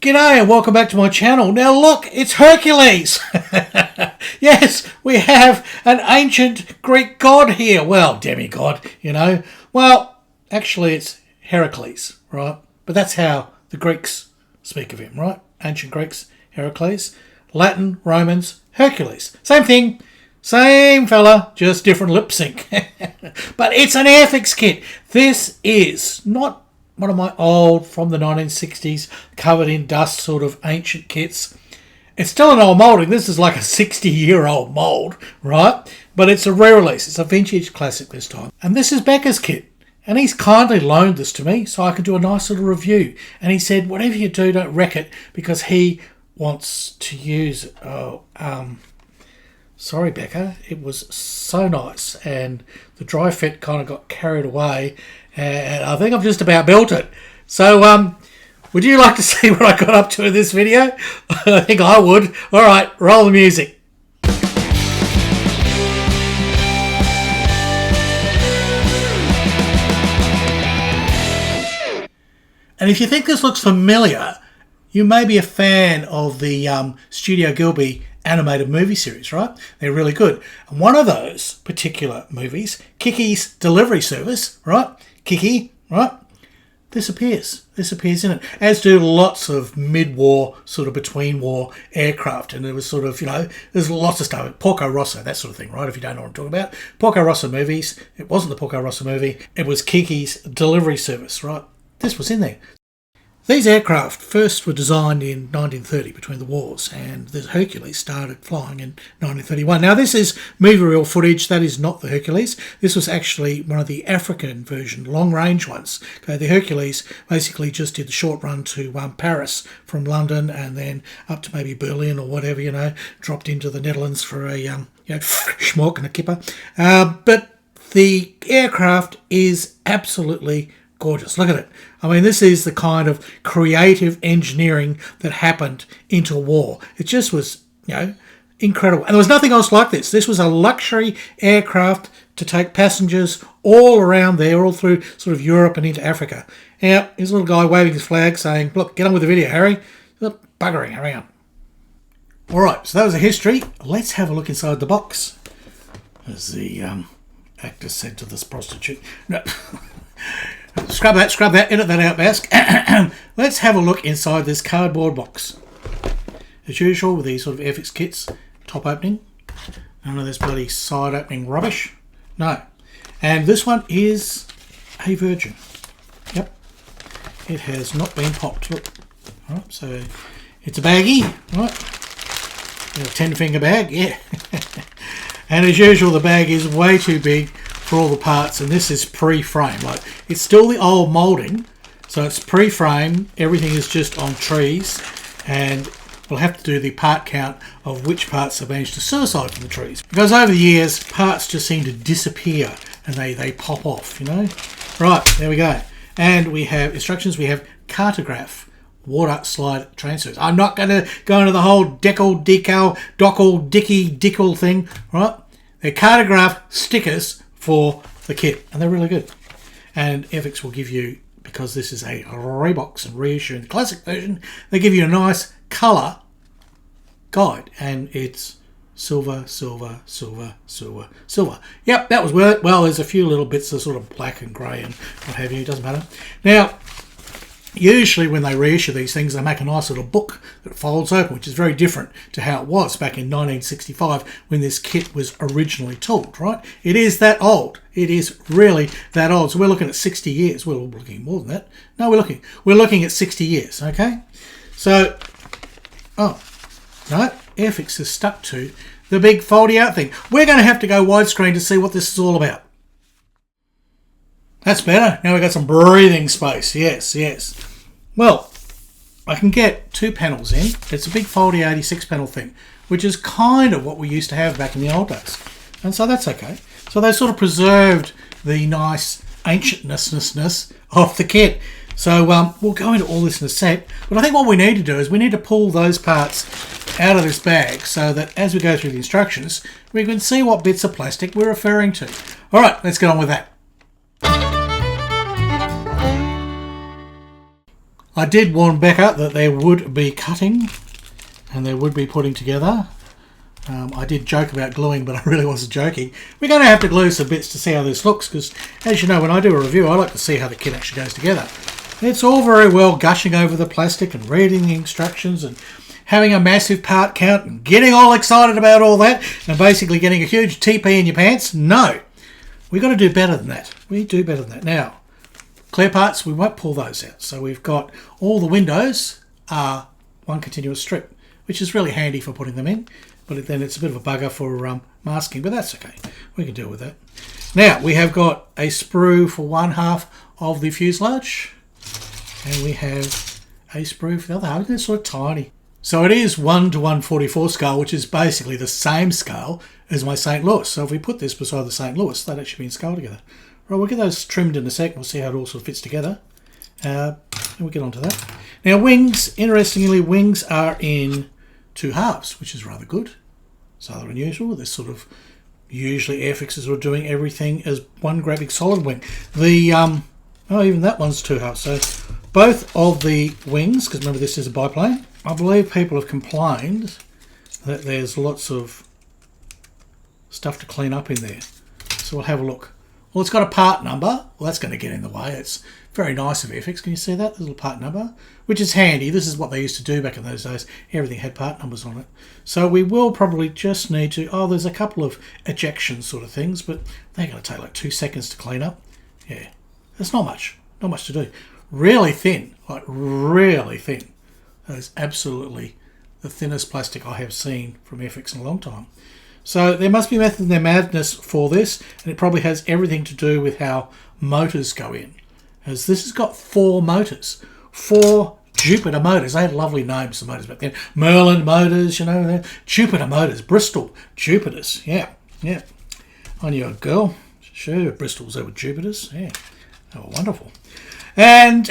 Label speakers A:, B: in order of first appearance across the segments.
A: G'day and welcome back to my channel. Now look, it's Hercules. Yes, we have an ancient Greek god here. Well, demigod, you know. Well, actually it's Heracles, right? But that's how the Greeks speak of him, right? Ancient Greeks, Heracles. Latin, Romans, Hercules. Same thing. Same fella, just different lip sync. But it's an Airfix kit. This is not one of my old, from the 1960s, covered in dust sort of ancient kits. It's still an old moulding. This is like a 60-year-old mould, right? But it's a rare release. It's a vintage classic this time. And this is Becca's kit. And he's kindly loaned this to me so I can do a nice little review. And he said, whatever you do, don't wreck it, because he wants to use it. Sorry, Becca. It was so nice. And the dry fit kind of got carried away. And I think I've just about built it. So, would you like to see what I got up to in this video? I think I would. All right, roll the music. And if you think this looks familiar, you may be a fan of the Studio Ghibli animated movie series, right? They're really good. And one of those particular movies, Kiki's Delivery Service, right? Kiki, right? Disappears in it, as do lots of mid-war, sort of between-war aircraft. And it was sort of, you know, there's lots of stuff. Porco Rosso, that sort of thing, right? If you don't know what I'm talking about. Porco Rosso movies. It wasn't the Porco Rosso movie. It was Kiki's Delivery Service, right? This was in there. These aircraft first were designed in 1930 between the wars, and the Hercules started flying in 1931. Now this is movie reel footage. That is not the Hercules. This was actually one of the African version, long-range ones. Okay, the Hercules basically just did the short run to Paris from London, and then up to maybe Berlin or whatever, you know, dropped into the Netherlands for a schmuck and a kipper. But the aircraft is absolutely gorgeous. Look at it. I mean, this is the kind of creative engineering that happened into a war. It just was, you know, incredible. And there was nothing else like this. This was a luxury aircraft to take passengers all around there, all through sort of Europe and into Africa. Now, here's a little guy waving his flag saying, look, get on with the video, Harry. Look, buggering around. All right, so that was a history. Let's have a look inside the box, as the actor said to this prostitute. No. Scrub that, edit that out, Bask. Let's have a look inside this cardboard box. As usual with these sort of Airfix kits, top opening. None of this bloody side opening rubbish. No. And this one is a virgin. Yep. It has not been popped. Look. Alright, so it's a baggie, right? A 10-finger bag, yeah. And as usual, the bag is way too big for all the parts, and this is pre-frame. Like, it's still the old moulding, so it's pre-frame. Everything is just on trees, and we'll have to do the part count of which parts have managed to suicide from the trees, because over the years parts just seem to disappear and they pop off, you know. Right, there we go. And we have instructions. We have cartograph water slide transfers. I'm not going to go into the whole decal dickle thing, right? They're cartograph stickers for the kit, and they're really good. And Airfix will give you, because this is a rebox and reissue in the classic version, they give you a nice colour guide, and it's silver, silver, silver, silver, silver. Yep, that was worth it. Well, there's a few little bits of sort of black and grey and what have you, it doesn't matter. Now, usually when they reissue these things, they make a nice little book that folds open, which is very different to how it was back in 1965 when this kit was originally tooled, right? It is that old. It is really that old. So we're looking at 60 years. We're looking at more than that. No, we're looking at 60 years, okay? So, oh, no, Airfix is stuck to the big foldy out thing. We're going to have to go widescreen to see what this is all about. That's better. Now we've got some breathing space. Yes, yes. Well, I can get 2 panels in. It's a big foldy 86 panel thing, which is kind of what we used to have back in the old days. And so that's okay. So they sort of preserved the nice ancientness of the kit. So we'll go into all this in a sec. But I think what we need to do is we need to pull those parts out of this bag so that as we go through the instructions, we can see what bits of plastic we're referring to. All right, let's get on with that. I did warn Becca that there would be cutting and there would be putting together. I did joke about gluing, but I really wasn't joking. We're going to have to glue some bits to see how this looks, because as you know, when I do a review, I like to see how the kit actually goes together. It's all very well gushing over the plastic and reading the instructions and having a massive part count and getting all excited about all that and basically getting a huge TP in your pants. No, we've got to do better than that. We do better than that. Now, clear parts, we won't pull those out. So we've got all the windows are one continuous strip, which is really handy for putting them in. But then it's a bit of a bugger for masking, but that's okay. We can deal with that. Now, we have got a sprue for one half of the fuselage. And we have a sprue for the other half. It's sort of tiny. So it is 1 to 144 scale, which is basically the same scale as my St. Louis. So if we put this beside the St. Louis, they'd actually be in scale together. Right, we'll get those trimmed in a sec. We'll see how it all sort of fits together. And we'll get on to that. Now, wings, interestingly, wings are in 2 halves, which is rather good. It's rather unusual. There's sort of usually Airfixes are doing everything as one great big solid wing. The even that one's 2 halves. So both of the wings, because remember this is a biplane, I believe people have complained that there's lots of stuff to clean up in there. So we'll have a look. Well, it's got a part number. Well, that's going to get in the way. It's very nice of Airfix. Can you see that? The little part number, which is handy. This is what they used to do back in those days. Everything had part numbers on it. So we will probably just need to... Oh, there's a couple of ejection sort of things, but they're going to take like 2 seconds to clean up. Yeah, there's not much. Not much to do. Really thin. Like really thin. That is absolutely the thinnest plastic I have seen from Airfix in a long time. So there must be method in their madness for this, and it probably has everything to do with how motors go in. As this has got 4 motors, 4 Jupiter motors. They had lovely names for motors back then. Merlin motors, you know, Jupiter motors, Bristol Jupiters. Yeah. I knew a girl. Sure, Bristols, they were Jupiters. Yeah, they were wonderful. And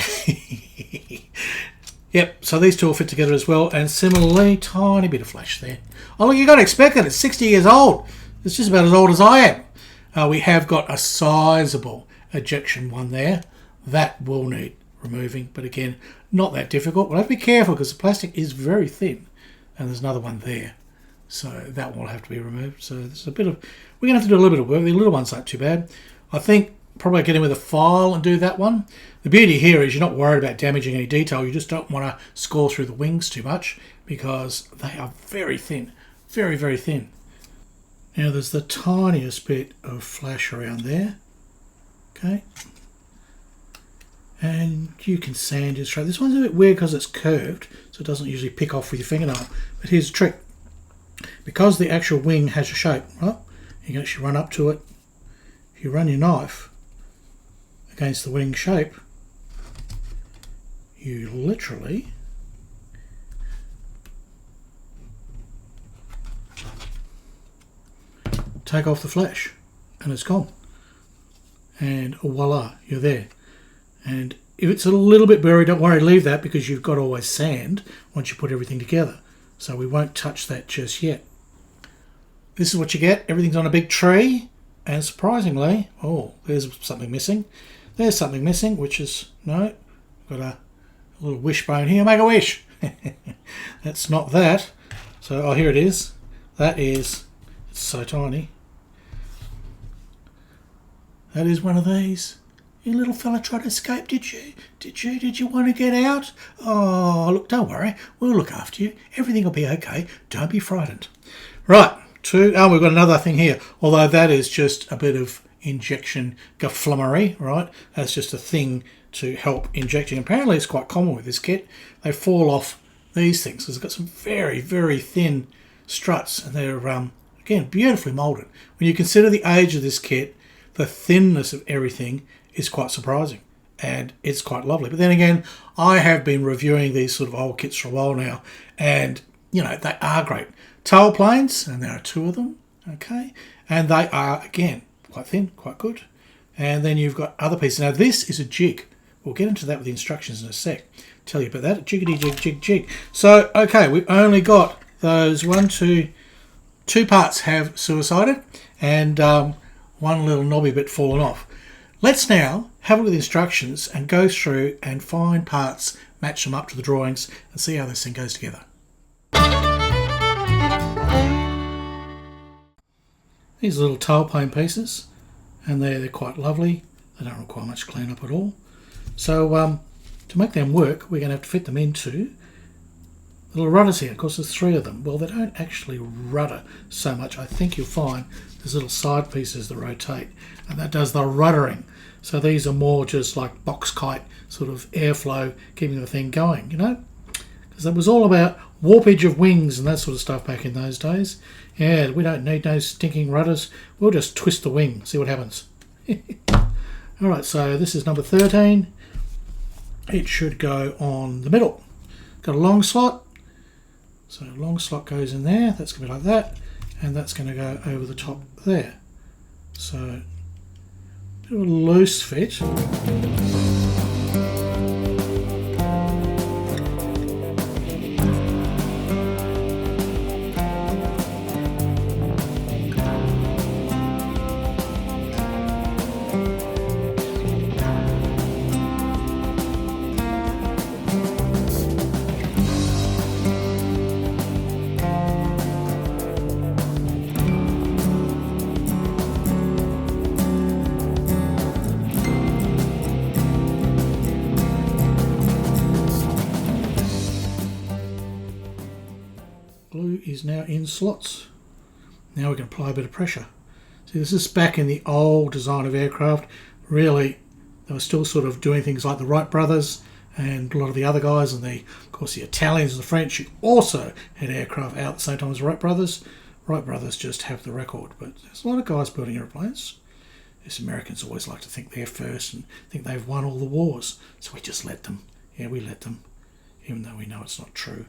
A: yep, so these two will fit together as well. And similarly, tiny bit of flash there. Oh, look, you got to expect it. It's 60 years old. It's just about as old as I am. We have got a sizable ejection one there. That will need removing, but again, not that difficult. We'll have to be careful because the plastic is very thin. And there's another one there. So that will have to be removed. So there's a bit of... We're going to have to do a little bit of work. The little ones aren't too bad. I think probably get in with a file and do that one. The beauty here is you're not worried about damaging any detail. You just don't want to score through the wings too much because they are very thin. Very, very thin. Now there's the tiniest bit of flash around there. Okay. And you can sand it straight. This one's a bit weird because it's curved, so it doesn't usually pick off with your fingernail. But here's the trick. Because the actual wing has a shape, right? You can actually run up to it. If you run your knife against the wing shape, you literally take off the flash and it's gone. And voila, you're there. And if it's a little bit blurry, don't worry, leave that because you've got always sand once you put everything together. So we won't touch that just yet. This is what you get. Everything's on a big tree. And surprisingly, oh, there's something missing. There's something missing, which is, no, got a little wishbone here. Make a wish. That's not that. So, oh, here it is. That is, it's so tiny. That is one of these. You little fella tried to escape, did you? Did you want to get out? Oh, look, don't worry. We'll look after you. Everything will be okay. Don't be frightened. Right. We've got another thing here. Although that is just a bit of injection gaflummery, right? That's just a thing to help injecting. Apparently it's quite common with this kit. They fall off these things because it's got some very, very thin struts. And they're, again, beautifully moulded. When you consider the age of this kit, the thinness of everything is quite surprising. And it's quite lovely. But then again, I have been reviewing these sort of old kits for a while now. And, you know, they are great. Tail planes, and there are 2 of them, okay? And they are, again, quite thin, quite good. And then you've got other pieces. Now, this is a jig. We'll get into that with the instructions in a sec. Tell you about that. Jiggity, jig, jig, jig. So, okay, we've only got those 2 parts have suicided, and one little knobby bit fallen off. Let's now have a look at the instructions and go through and find parts match them up to the drawings and see how this thing goes together. These are little tailplane pieces, and they're quite lovely. They don't require much clean-up at all. So to make them work, we're going to have to fit them into the little rudders here. Of course, there's 3 of them. Well, they don't actually rudder so much. I think you'll find there's little side pieces that rotate, and that does the ruddering. So these are more just like box kite sort of airflow, keeping the thing going, you know? Because it was all about warpage of wings and that sort of stuff back in those days. Yeah, we don't need no stinking rudders. We'll just twist the wing, see what happens. Alright, so this is number 13. It should go on the middle. Got a long slot. So a long slot goes in there. That's going to be like that. And that's going to go over the top there. So, a bit of a loose fit. Glue is now in slots. Now we can apply a bit of pressure. See, this is back in the old design of aircraft. Really, they were still sort of doing things like the Wright brothers and a lot of the other guys, and of course the Italians and the French who also had aircraft out at the same time as the Wright brothers. Wright brothers just have the record, but there's a lot of guys building airplanes. Us Americans always like to think they're first and think they've won all the wars, so we just let them. Yeah, we let them, even though we know it's not true.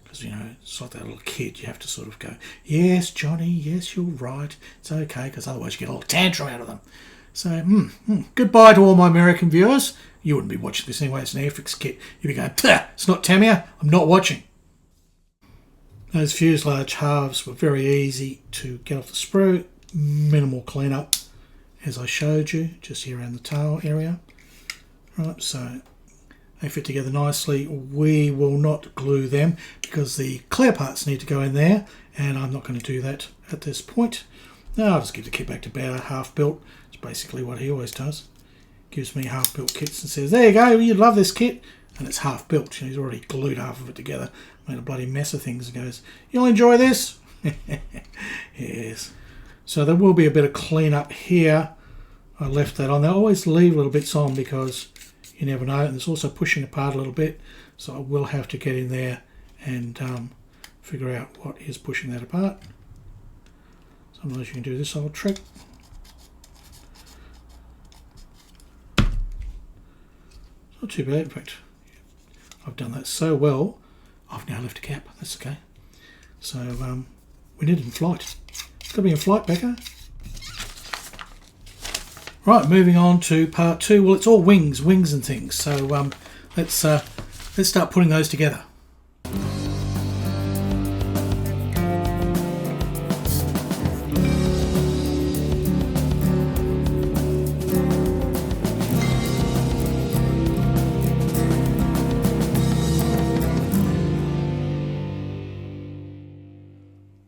A: Because, you know, it's like that little kid. You have to sort of go, yes, Johnny, yes, you're right. It's okay, because otherwise you get a little tantrum out of them. So, goodbye to all my American viewers. You wouldn't be watching this anyway. It's an Airfix kit. You'd be going, it's not Tamiya. I'm not watching. Those fuselage halves were very easy to get off the sprue. Minimal cleanup, as I showed you, just here around the tail area. Right, so they fit together nicely. We will not glue them because the clear parts need to go in there, and I'm not going to do that at this point. No, I'll just give the kit back to Bear, half built. It's basically what he always does. Gives me half built kits and says, there you go, you love this kit. And it's half built. You know, he's already glued half of it together, made a bloody mess of things, and goes, you'll enjoy this? Yes. So there will be a bit of cleanup here. I left that on. They always leave little bits on because you never know, and there's also pushing apart a little bit, so I will have to get in there and figure out what is pushing that apart. Sometimes you can do this old trick. It's not too bad, in fact. I've done that so well, I've now left a cap. That's okay. So we need it in flight. It's got to be in flight, Becca. Right, moving on to part 2. Well, it's all wings and things. So let's start putting those together.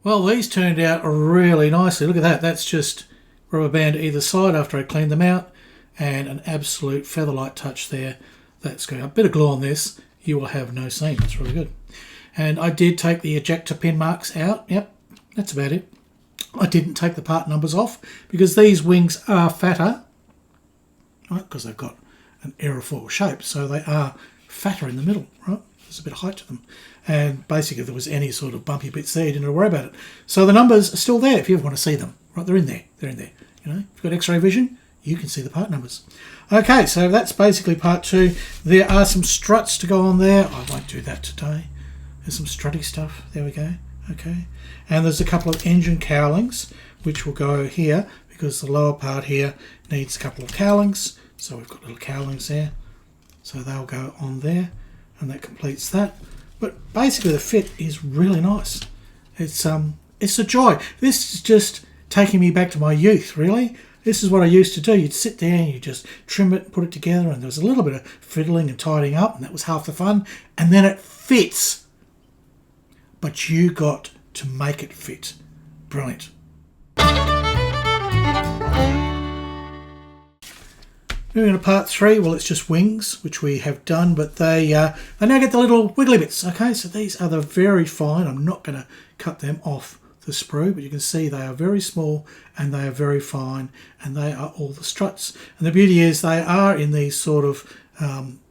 A: Well, these turned out really nicely. Look at that. That's just rubber band either side after I cleaned them out, and an absolute featherlight touch there. That's going. A bit of glue on this, you will have no seam. It's really good. And I did take the ejector pin marks out. Yep, that's about it. I didn't take the part numbers off because these wings are fatter, right? Because they've got an aerofoil shape, so they are fatter in the middle, right? There's a bit of height to them. And basically, if there was any sort of bumpy bits there, you didn't have to worry about it. So the numbers are still there if you ever want to see them. Right, they're in there. They're in there. You know, if you've got X-ray vision, you can see the part numbers. Okay, so that's basically part 2. There are some struts to go on there. I won't do that today. There's some strutty stuff. There we go. Okay. And there's a couple of engine cowlings, which will go here because the lower part here needs a couple of cowlings. So we've got little cowlings there. So they'll go on there, and that completes that. But basically the fit is really nice. It's a joy. This is just taking me back to my youth, really. This is what I used to do. You'd sit there and you just trim it and put it together, and there was a little bit of fiddling and tidying up, and that was half the fun. And then it fits. But you got to make it fit. Brilliant. Moving on to part 3, well, it's just wings, which we have done, but they now get the little wiggly bits. Okay, so these are the very fine. I'm not going to cut them off the sprue, but you can see they are very small and they are very fine, and they are all the struts. And the beauty is they are in these sort of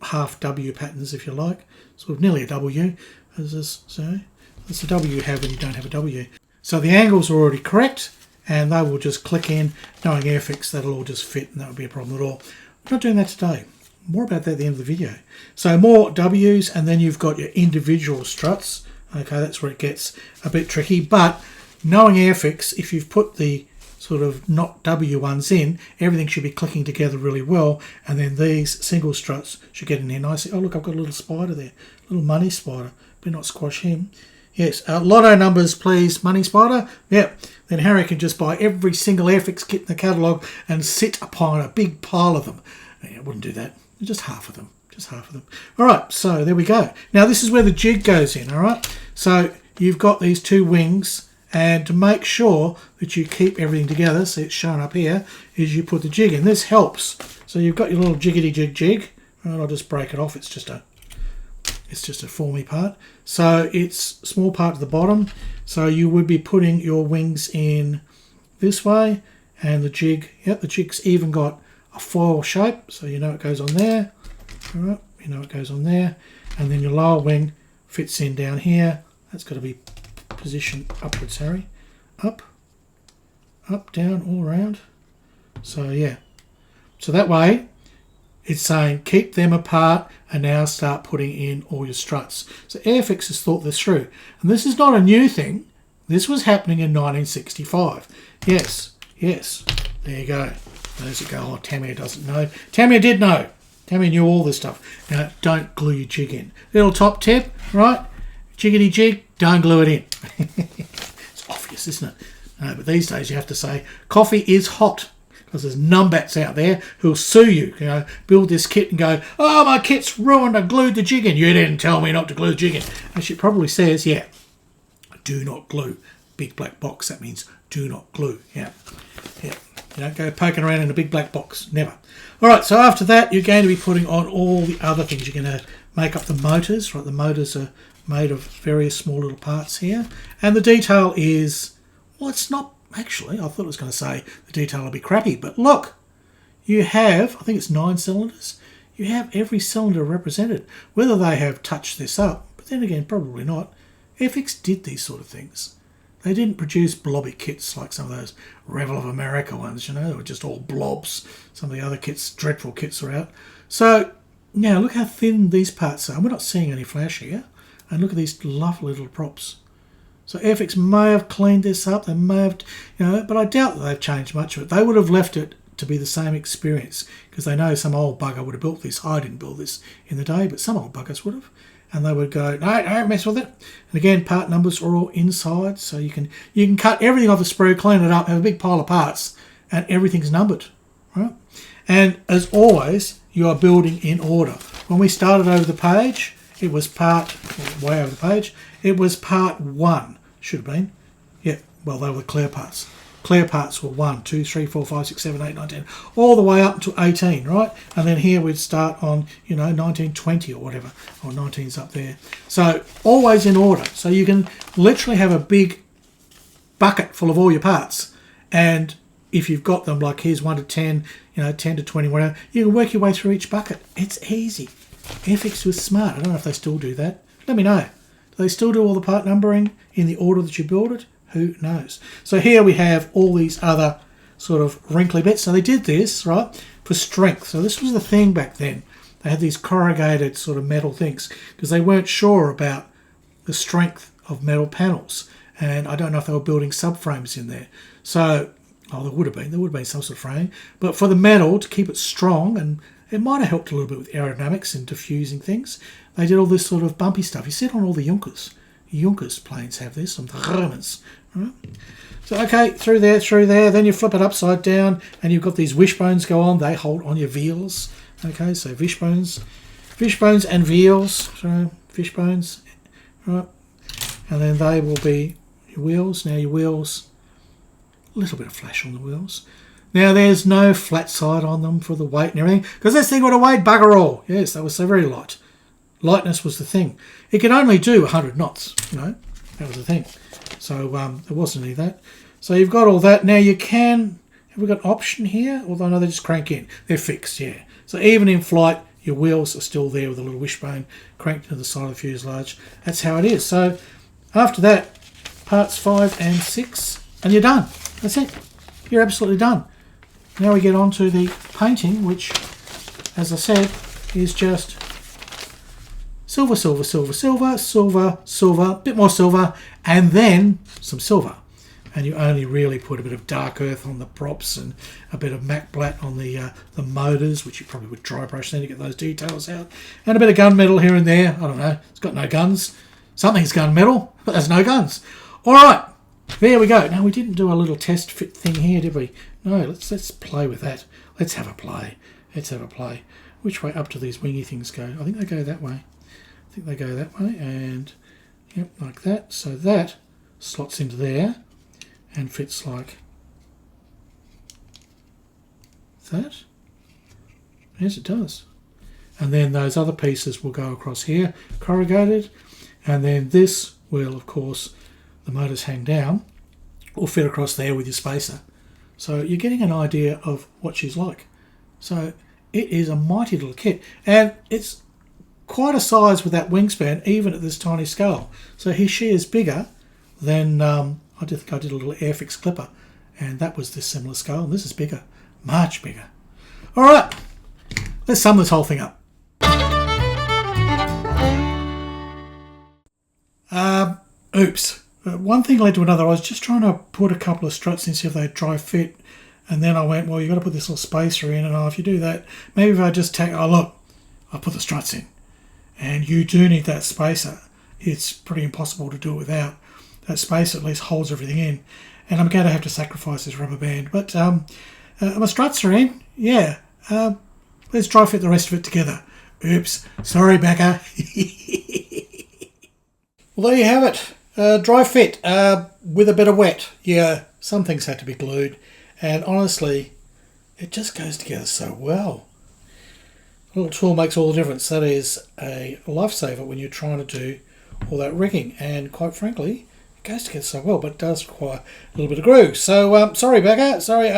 A: half W patterns, if you like, sort of nearly a W. As this, so that's the W you have when you don't have a W. So the angles are already correct, and they will just click in. Knowing Airfix, that'll all just fit, and that won't be a problem at all. We're not doing that today. More about that at the end of the video. So more W's, and then you've got your individual struts. Okay, that's where it gets a bit tricky. But knowing Airfix, if you've put the sort of not W ones in, everything should be clicking together really well. And then these single struts should get in there nicely. Oh, look, I've got a little spider there. A little money spider. Better not squash him. Yes, lotto numbers, please, money spider. Yep. Then Harry can just buy every single Airfix kit in the catalogue and sit upon a big pile of them. I wouldn't do that. Just half of them. Just half of them. All right, so there we go. Now, this is where the jig goes in, all right? So you've got these two wings, and to make sure that you keep everything together, so it's shown up here, is you put the jig in. This helps. So you've got your little jiggity jig jig. Right, I'll just break it off. It's just a formy part. So it's small part at the bottom. So you would be putting your wings in this way, and the jig, yep, the jig's even got a foil shape, so you know it goes on there. All right, you know it goes on there, and then your lower wing fits in down here. That's got to be positioned upwards, Harry. Up, down, all around. So yeah, so that way it's saying keep them apart and now start putting in all your struts. So Airfix has thought this through. And this is not a new thing. This was happening in 1965. Yes, there you go. Those that go, oh, Tamia doesn't know. Tamia did know. Tamia knew all this stuff. Now, don't glue your jig in. Little top tip, right? Jiggity jig, don't glue it in. It's obvious, isn't it? No, but these days you have to say, coffee is hot. Because there's numbats out there who'll sue you, build this kit and go, oh, my kit's ruined, I glued the jig in. You didn't tell me not to glue the jig in. And she probably says, yeah, do not glue. Big black box, that means do not glue. Yeah. You don't go poking around in a big black box, never. All right, so after that, you're going to be putting on all the other things. You're going to make up the motors, right? The motors are made of various small little parts here. And the detail is, well, it's not. Actually, I thought it was going to say the detail will be crappy, but look, you have, I think it's 9 cylinders. You have every cylinder represented. Whether they have touched this up, but then again, probably not. Airfix did these sort of things. They didn't produce blobby kits like some of those Revel of America ones, they were just all blobs. Some of the other kits, dreadful kits, are out. So, now look how thin these parts are. We're not seeing any flash here. And look at these lovely little props. So Airfix may have cleaned this up, they may have, but I doubt that they've changed much of it. They would have left it to be the same experience because they know some old bugger would have built this. I didn't build this in the day, but some old buggers would have. And they would go, no, don't mess with it. And again, part numbers are all inside, so you can cut everything off the sprue, clean it up, have a big pile of parts, and everything's numbered, right? And as always, you are building in order. When we started over the page, it was way over the page, it was part 1. Should have been. Yeah, well, they were the clear parts. Clear parts were 1, 2, 3, 4, 5, 6, 7, 8, 9, 10, all the way up to 18, right? And then here we'd start on, 19, 20 or whatever, or 19's up there. So always in order. So you can literally have a big bucket full of all your parts. And if you've got them, like here's 1 to 10, 10 to 20, whatever, you can work your way through each bucket. It's easy. Airfix was smart. I don't know if they still do that. Let me know. Do they still do all the part numbering in the order that you build it? Who knows? So here we have all these other sort of wrinkly bits. So they did this, right, for strength. So this was the thing back then. They had these corrugated sort of metal things because they weren't sure about the strength of metal panels. And I don't know if they were building subframes in there. So, there would have been some sort of frame. But for the metal, to keep it strong, and it might have helped a little bit with aerodynamics and diffusing things, they did all this sort of bumpy stuff. You see it on all the Junkers. Junkers planes have this, some Germans. Right? So, okay, through there, then you flip it upside down, and you've got these wishbones go on. They hold on your wheels. Okay, so wishbones and wheels. So, fishbones, right? And then they will be your wheels. Now your wheels, a little bit of flash on the wheels. Now there's no flat side on them for the weight and everything, because this thing would have weighed bugger all. Yes, that was so very light. Lightness was the thing. It could only do 100 knots, you know. That was the thing. So there wasn't any of that. So you've got all that. Now you can, have we got option here? Although no, they just crank in. They're fixed, yeah. So even in flight, your wheels are still there with a little wishbone cranked to the side of the fuselage. That's how it is. So after that, parts 5 and 6, and you're done. That's it. You're absolutely done. Now we get on to the painting, which, as I said, is just silver, silver, silver, silver, silver, silver, a bit more silver, and then some silver. And you only really put a bit of dark earth on the props and a bit of matte black on the motors, which you probably would dry brush then to get those details out. And a bit of gunmetal here and there. I don't know. It's got no guns. Something's gunmetal, but there's no guns. All right. There we go. Now, we didn't do a little test fit thing here, did we? No, let's play with that. Let's have a play. Let's have a play. Which way up do these wingy things go? I think they go that way. I think they go that way, and yep, like that. So that slots into there and fits like that. Yes, it does. And then those other pieces will go across here, corrugated, and then this will, of course, the motors hang down, will fit across there with your spacer. So you're getting an idea of what she's like. So it is a mighty little kit, and it's quite a size with that wingspan, even at this tiny scale. So she is bigger than I think I did a little Airfix clipper, and that was this similar scale, and this is bigger, much bigger. All right, let's sum this whole thing up. Oops. One thing led to another. I was just trying to put a couple of struts in, see if they'd dry fit, and then I went, well, you've got to put this little spacer in, and if you do that, maybe if I just take, oh look, I'll put the struts in. And you do need that spacer. It's pretty impossible to do it without. That spacer at least holds everything in. And I'm going to have to sacrifice this rubber band. But my struts are in. Yeah. Let's dry fit the rest of it together. Oops. Sorry, Becca. Well, there you have it. Dry fit with a bit of wet. Yeah, some things had to be glued. And honestly, it just goes together so well. A little tool makes all the difference. That is a lifesaver when you're trying to do all that rigging. And quite frankly, it goes together so well, but it does require a little bit of glue. So, sorry, Becca. Sorry,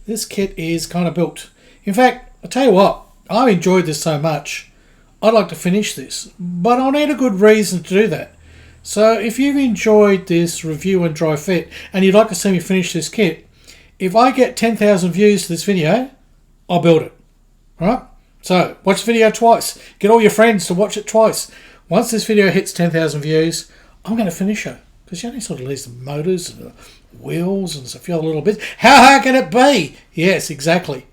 A: this kit is kind of built. In fact, I'll tell you what, I enjoyed this so much, I'd like to finish this. But I'll need a good reason to do that. So if you've enjoyed this review and dry fit and you'd like to see me finish this kit, if I get 10,000 views to this video, I'll build it. Right? So watch the video twice. Get all your friends to watch it twice. Once this video hits 10,000 views, I'm going to finish it. Because you only sort of leave the motors and the wheels and a few other little bits. How hard can it be? Yes, exactly.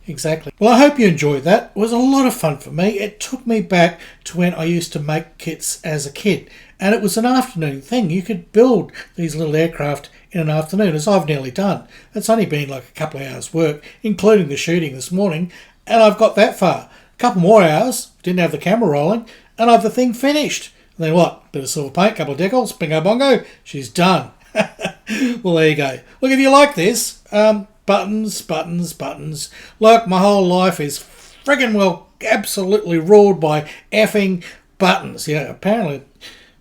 A: Well, I hope you enjoyed that. It was a lot of fun for me. It took me back to when I used to make kits as a kid. And it was an afternoon thing. You could build these little aircraft in an afternoon, as I've nearly done. It's only been like a couple of hours work, including the shooting this morning, and I've got that far. A couple more hours, didn't have the camera rolling, and I've the thing finished. And then what? Bit of silver paint, couple of decals, bingo bongo, she's done. Well, there you go. Look, if you like this, buttons. Look, my whole life is friggin' well absolutely ruled by effing buttons. You know, apparently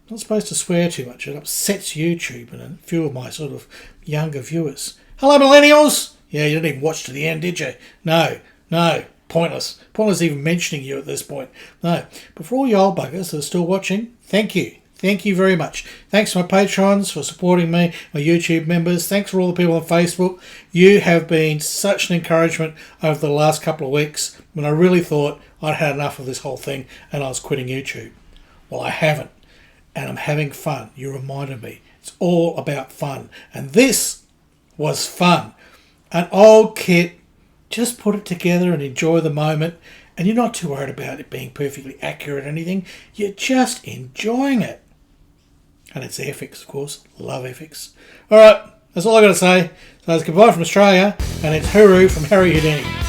A: not supposed to swear too much. It upsets YouTube and a few of my sort of younger viewers. Hello, millennials! Yeah, you didn't even watch to the end, did you? No. Pointless. Pointless even mentioning you at this point. No. But for all you old buggers that are still watching, thank you. Thank you very much. Thanks to my patrons for supporting me, my YouTube members. Thanks for all the people on Facebook. You have been such an encouragement over the last couple of weeks when I really thought I'd had enough of this whole thing and I was quitting YouTube. Well, I haven't. And I'm having fun. You reminded me. It's all about fun. And this was fun. An old kit. Just put it together and enjoy the moment. And you're not too worried about it being perfectly accurate or anything. You're just enjoying it. And it's Airfix, of course. Love Airfix. Alright, that's all I got to say. So it's goodbye from Australia, and it's hooroo from Harry Houdini.